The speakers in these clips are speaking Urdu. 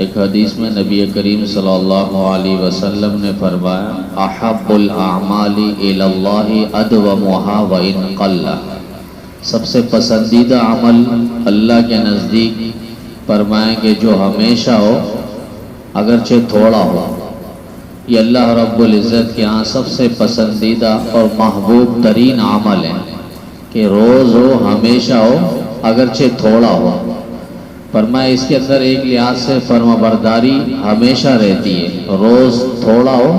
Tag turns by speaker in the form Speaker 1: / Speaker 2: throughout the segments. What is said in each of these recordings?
Speaker 1: ایک حدیث میں نبی کریم صلی اللہ علیہ وسلم نے فرمایا احب الاعمال الی اللہ ادومها وان قل، سب سے پسندیدہ عمل اللہ کے نزدیک فرمائیں کہ جو ہمیشہ ہو اگرچہ تھوڑا ہو۔ یہ اللہ رب العزت کے ہاں سب سے پسندیدہ اور محبوب ترین عمل ہے کہ روز ہو، ہمیشہ ہو، اگرچہ تھوڑا ہو۔ فرمایا اس کے اندر ایک لحاظ سے فرما برداری ہمیشہ رہتی ہے، روز تھوڑا ہو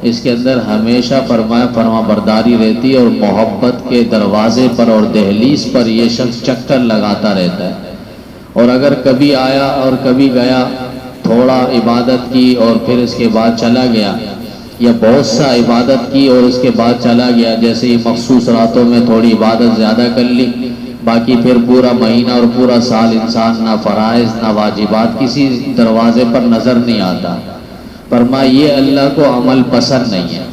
Speaker 1: اس کے اندر ہمیشہ فرما برداری رہتی ہے، اور محبت کے دروازے پر اور دہلیز پر یہ شخص چکر لگاتا رہتا ہے۔ اور اگر کبھی آیا اور کبھی گیا، تھوڑا عبادت کی اور پھر اس کے بعد چلا گیا، یا بہت سا عبادت کی اور اس کے بعد چلا گیا، جیسے ہی مخصوص راتوں میں تھوڑی عبادت زیادہ کر لی، باقی پھر پورا مہینہ اور پورا سال انسان نہ فرائض نہ واجبات کسی دروازے پر نظر نہیں آتا۔ فرمایا یہ اللہ کو عمل پسند نہیں ہے۔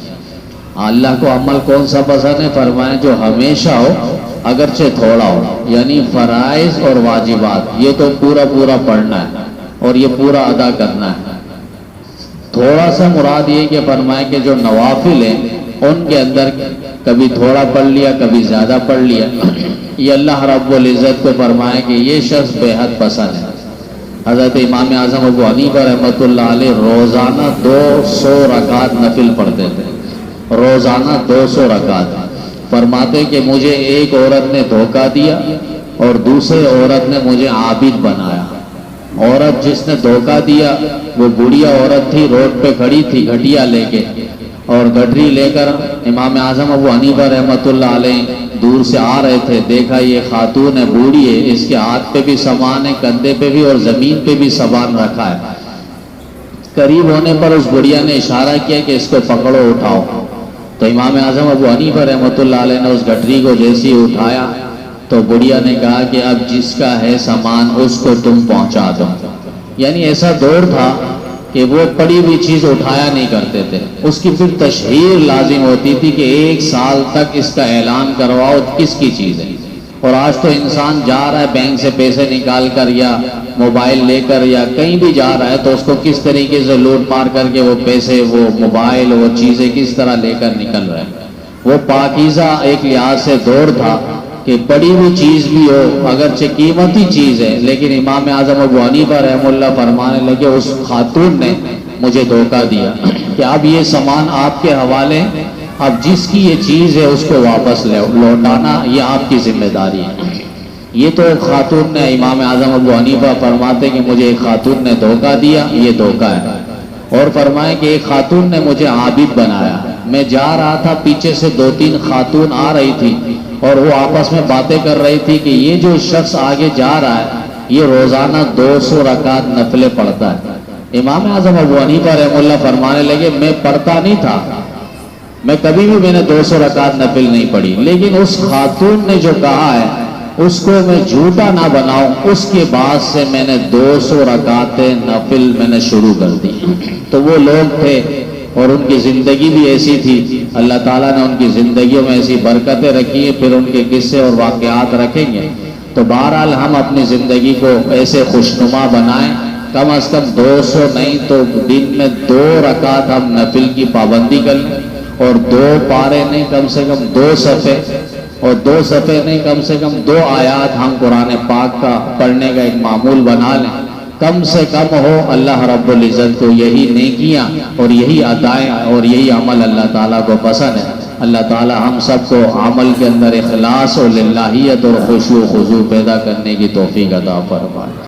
Speaker 1: اللہ کو عمل کون سا پسند ہے؟ فرمایا جو ہمیشہ ہو اگرچہ تھوڑا ہو، یعنی فرائض اور واجبات یہ تو پورا پڑھنا ہے اور یہ پورا ادا کرنا ہے۔ تھوڑا سا مراد یہ کہ فرمایا کہ جو نوافل ہیں ان کے اندر کبھی تھوڑا پڑھ لیا کبھی زیادہ پڑھ لیا، یہ اللہ رب العزت کو فرمائے کہ یہ شخص بے حد پسند ہے۔ حضرت امام اعظم ابو حنیفہ رحمۃ اللہ علیہ روزانہ 200 رکعت نفل پڑھتے تھے، روزانہ 200 رکعت۔ فرماتے کہ مجھے ایک عورت نے دھوکہ دیا اور دوسرے عورت نے مجھے عابد بنایا۔ عورت جس نے دھوکہ دیا وہ بوڑھیا عورت تھی، روڈ پہ کھڑی تھی گھٹیا لے کے اور گٹری لے کر امام اعظم ابو حنیفہ رحمۃ اللہ علیہ دور سے آ رہے تھے۔ دیکھا یہ خاتون ہے، بوڑھی ہے، اس کے ہاتھ پہ بھی سامان ہے، کندھے پہ بھی اور زمین پہ بھی سامان رکھا ہے۔ قریب ہونے پر اس بڑھیا نے اشارہ کیا کہ اس کو پکڑو، اٹھاؤ۔ تو امام اعظم ابو حنیفہ رحمۃ اللہ علیہ نے اس گٹری کو جیسی اٹھایا تو بڑھیا نے کہا کہ اب جس کا ہے سامان اس کو تم پہنچا دو۔ یعنی ایسا دور تھا کہ وہ پڑی ہوئی چیز اٹھایا نہیں کرتے تھے، اس کی پھر تشہیر لازم ہوتی تھی کہ 1 سال تک اس کا اعلان کرواؤ کس کی چیز ہے۔ اور آج تو انسان جا رہا ہے بینک سے پیسے نکال کر یا موبائل لے کر یا کہیں بھی جا رہا ہے تو اس کو کس طریقے سے لوٹ مار کر کے وہ پیسے، وہ موبائل، وہ چیزیں کس طرح لے کر نکل رہے ہیں۔ وہ پاکیزہ ایک لحاظ سے دور تھا کہ پڑی ہوئی چیز بھی ہو اگرچہ قیمتی چیز ہے، لیکن امام اعظم ابو حنیفہ رحمہ اللہ فرمانے لگے اس خاتون نے مجھے دھوکہ دیا کہ اب یہ سامان آپ کے حوالے، اب جس کی یہ چیز ہے اس کو واپس لوٹانا یہ آپ کی ذمہ داری ہے۔ یہ تو خاتون نے، امام اعظم ابو حنیفہ فرماتے کہ مجھے ایک خاتون نے دھوکہ دیا، یہ دھوکہ ہے۔ اور فرمائے کہ ایک خاتون نے مجھے عابد بنایا، میں جا رہا تھا، پیچھے سے 2-3 خاتون آ رہی تھی اور وہ آپس میں باتیں کر رہی تھی کہ یہ جو شخص آگے جا رہا ہے یہ روزانہ 200 رکعت نفلیں پڑھتا ہے۔ امام اعظم ابو حنیفہ رحمہ اللہ فرمانے لگے میں پڑھتا نہیں تھا، میں کبھی بھی میں نے 200 رکعت نفل نہیں پڑھی، لیکن اس خاتون نے جو کہا ہے اس کو میں جھوٹا نہ بناؤں، اس کے بعد سے میں نے 200 رکعت نفل میں نے شروع کر دی۔ تو وہ لوگ تھے اور ان کی زندگی بھی ایسی تھی، اللہ تعالیٰ نے ان کی زندگیوں میں ایسی برکتیں رکھی ہیں، پھر ان کے قصے اور واقعات رکھیں گے۔ تو بہرحال ہم اپنی زندگی کو ایسے خوشنما بنائیں، کم از کم 200 نہیں تو دن میں 2 رکعت ہم نفل کی پابندی کر لیں، اور 2 پارے نہیں کم سے کم 2 صفحے، اور 2 صفحے نہیں کم سے کم 2 آیات ہم قرآن پاک کا پڑھنے کا ایک معمول بنا لیں، کم سے کم ہو۔ اللہ رب العزت کو یہی نیکیاں اور یہی عطائیں اور یہی عمل اللہ تعالیٰ کو پسند ہے۔ اللہ تعالیٰ ہم سب کو عمل کے اندر اخلاص اور للہیت اور خشوع و خضوع پیدا کرنے کی توفیق عطا فرمائے۔